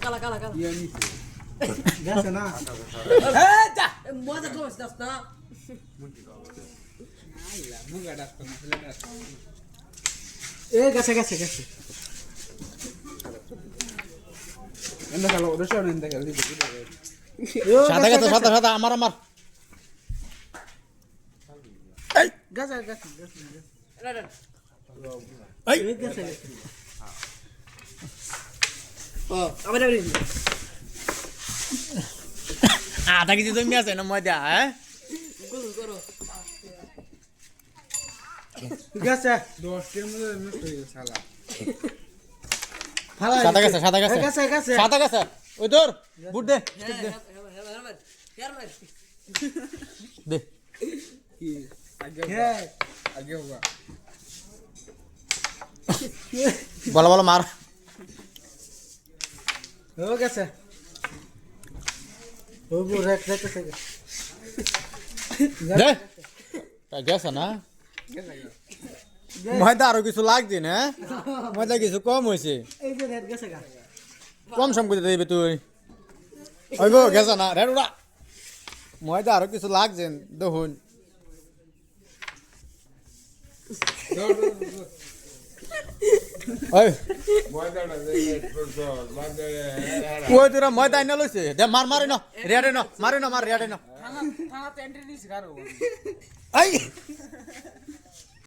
কালা কালা কালা গেছে না এই যা মজা করছিস না আল্লাহ মুগা ডাক্তার না ছেলেটা এ গেছে গেছে গেছে এন্ড কালো রেস্টুরেন্ট এন্ড কালো সাদা গেছে সাদা সাদা আমার এই গেছে গেছে এই গেছে ও আবার আধা কেজি জমি আছে না ময়দা হ্যাঁ গুল করো গেছে 10 টির মধ্যে নষ্ট হয়ে গেছে শালা ফালা সাদা গেছে সাদা গেছে গেছে গেছে সাদা গেছে ওই তোর বুট দে স্টিক দে দে কি আগে হোগা বলো বলো মার हो गया हो वो रख रख से দে তা গেছে না ময়দা আরো কিছু লাগছে না ময়দা কিছু কম হয়েছে এই যে রেড গেছে গা কম সম করে দিবি তুই ওইগো গেছে না রেড উড়া ময়দা আরো কিছু লাগছে দেখুন ওই ওই তোরা ময়দা এনে লইছে দে মার মারে না রেডে না মারে না মার রেডে না থানা থানা এন্ট্রি দিছ গারো এই